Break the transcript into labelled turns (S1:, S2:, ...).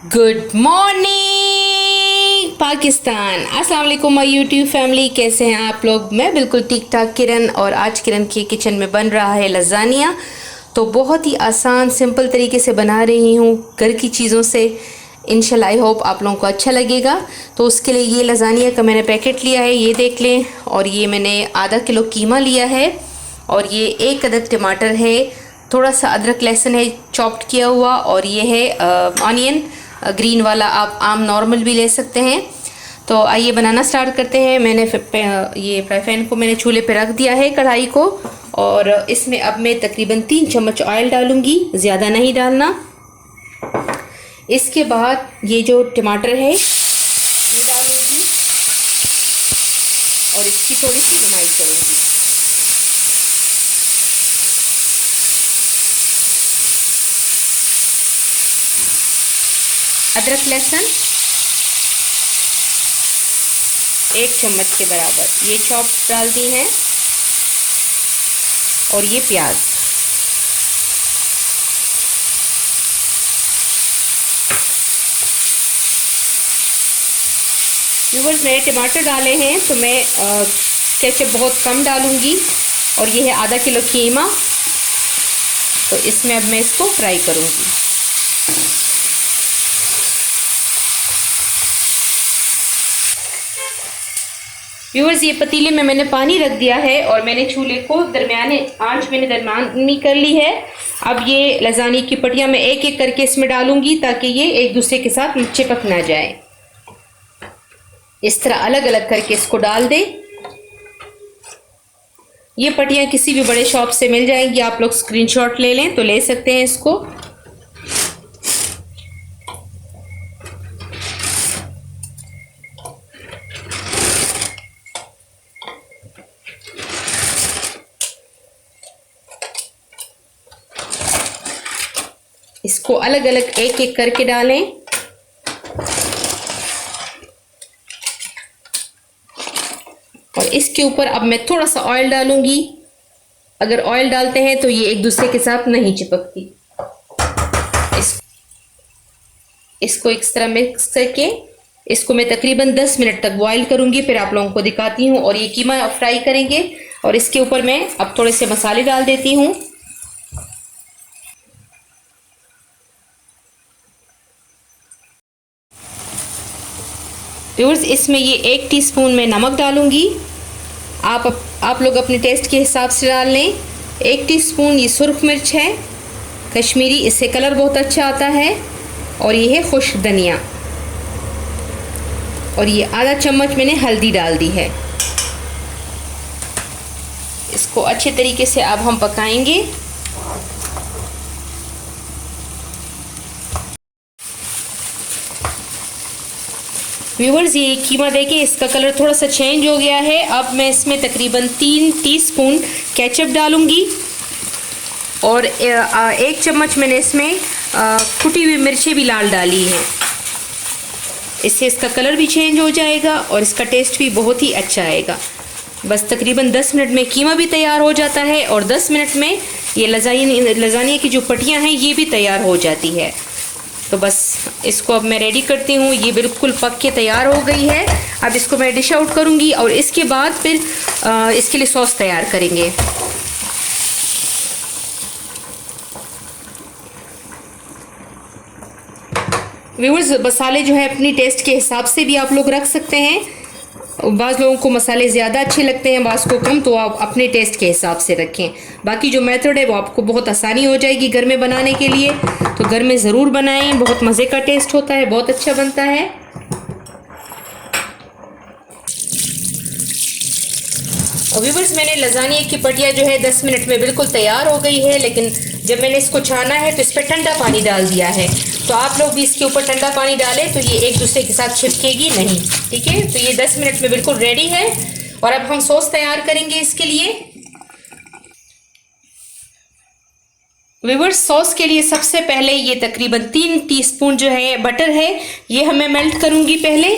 S1: Good morning Pakistan. अस्सलाम वालेकुम my YouTube family, कैसे हैं आप लोग। मैं बिल्कुल ठीक ठाक किरण, और आज किरण के किचन में बन रहा है लज़ानिया। तो बहुत ही आसान सिंपल तरीके से बना रही हूँ घर की चीज़ों से। इंशाल्लाह आई होप आप लोगों को अच्छा लगेगा। तो उसके लिए ये लज़ानिया का मैंने पैकेट लिया है, ये देख लें। और ये मैंने आधा किलो कीमा लिया है, और ये 1 अदद टमाटर है, थोड़ा सा अदरक लहसुन है चॉप्ड किया हुआ, और ये है ऑनियन ग्रीन वाला, आप आम नॉर्मल भी ले सकते हैं। तो आइए बनाना स्टार्ट करते हैं। मैंने ये फ्राई पैन को मैंने चूल्हे पे रख दिया है, कढ़ाई को, और इसमें अब मैं तकरीबन 3 चम्मच ऑयल डालूंगी, ज़्यादा नहीं डालना। इसके बाद ये जो टमाटर है ये डालूंगी, और इसकी थोड़ी सी भुनाई करूँगी। अदरक लहसुन 1 चम्मच के बराबर ये चॉप डाल दी हैं, और ये प्याज। व्यूअर्स, मैंने टमाटर डाले हैं तो मैं केचप बहुत कम डालूंगी, और ये है आधा किलो कीमा। तो इसमें अब मैं इसको फ्राई करूंगी। व्यूअर्स, ये पतीले में मैंने पानी रख दिया है, और मैंने चूल्हे को दरमियाने आंच मैंने दरमियानी कर ली है। अब ये लज़ानी की पट्टियाँ मैं एक एक करके इसमें डालूंगी, ताकि ये एक दूसरे के साथ चिपक ना जाए। इस तरह अलग अलग करके इसको डाल दें। ये पट्टियाँ किसी भी बड़े शॉप से मिल जाएंगी, आप लोग स्क्रीनशॉट ले लें तो ले सकते हैं इसको। इसको अलग अलग एक एक करके डालें। और इसके ऊपर अब मैं थोड़ा सा ऑयल डालूंगी। अगर ऑयल डालते हैं तो ये एक दूसरे के साथ नहीं चिपकती। इसको इस तरह मिक्स करके इसको मैं तकरीबन 10 मिनट तक बॉईल करूंगी, फिर आप लोगों को दिखाती हूँ। और ये कीमा फ्राई करेंगे, और इसके ऊपर मैं अब थोड़े से मसाले डाल देती हूँ। व्यूअर्स, इसमें ये 1 टीस्पून में नमक डालूंगी। आप लोग अपने टेस्ट के हिसाब से डाल लें। 1 टीस्पून ये सुर्ख मिर्च है कश्मीरी, इससे कलर बहुत अच्छा आता है। और ये है खुश्क धनिया, और ये आधा चम्मच मैंने हल्दी डाल दी है। इसको अच्छे तरीके से अब हम पकाएंगे। व्यूअर्स, ये कीमा देखिए इसका कलर थोड़ा सा चेंज हो गया है। अब मैं इसमें तकरीबन 3 टीस्पून केचप डालूंगी, और 1 चम्मच मैंने इसमें कुटी हुई मिर्चें भी लाल डाली हैं। इससे इसका कलर भी चेंज हो जाएगा, और इसका टेस्ट भी बहुत ही अच्छा आएगा। बस तकरीबन 10 मिनट में कीमा भी तैयार हो जाता है, और 10 मिनट में ये लज़ानिया की जो पट्टियाँ हैं ये भी तैयार हो जाती है। तो बस इसको अब मैं रेडी करती हूँ। ये बिल्कुल पक के तैयार हो गई है। अब इसको मैं डिश आउट करूँगी, और इसके बाद फिर इसके लिए सॉस तैयार करेंगे। व्यूअर्स, मसाले जो है अपनी टेस्ट के हिसाब से भी आप लोग रख सकते हैं। बाज़ लोगों को मसाले ज़्यादा अच्छे लगते हैं, बाज़ को कम, तो आप अपने टेस्ट के हिसाब से रखें। बाकी जो मेथड है वो आपको बहुत आसानी हो जाएगी घर में बनाने के लिए। तो घर में ज़रूर बनाएं, बहुत मज़े का टेस्ट होता है, बहुत अच्छा बनता है। व्यूअर्स, मैंने लज़ानिया की पट्टियाँ जो है 10 मिनट में बिल्कुल तैयार हो गई है, लेकिन जब मैंने इसको छाना है तो इस पर ठंडा पानी डाल दिया है। तो आप लोग भी इसके ऊपर ठंडा पानी डालें, तो ये एक दूसरे के साथ चिपकेगी नहीं। ठीक है, तो ये 10 मिनट में बिल्कुल रेडी है। और अब हम सॉस तैयार करेंगे इसके लिए। व्यूअर्स, सॉस के लिए सबसे पहले ये तकरीबन 3 टीस्पून जो है बटर है, ये हमें मेल्ट करूंगी पहले।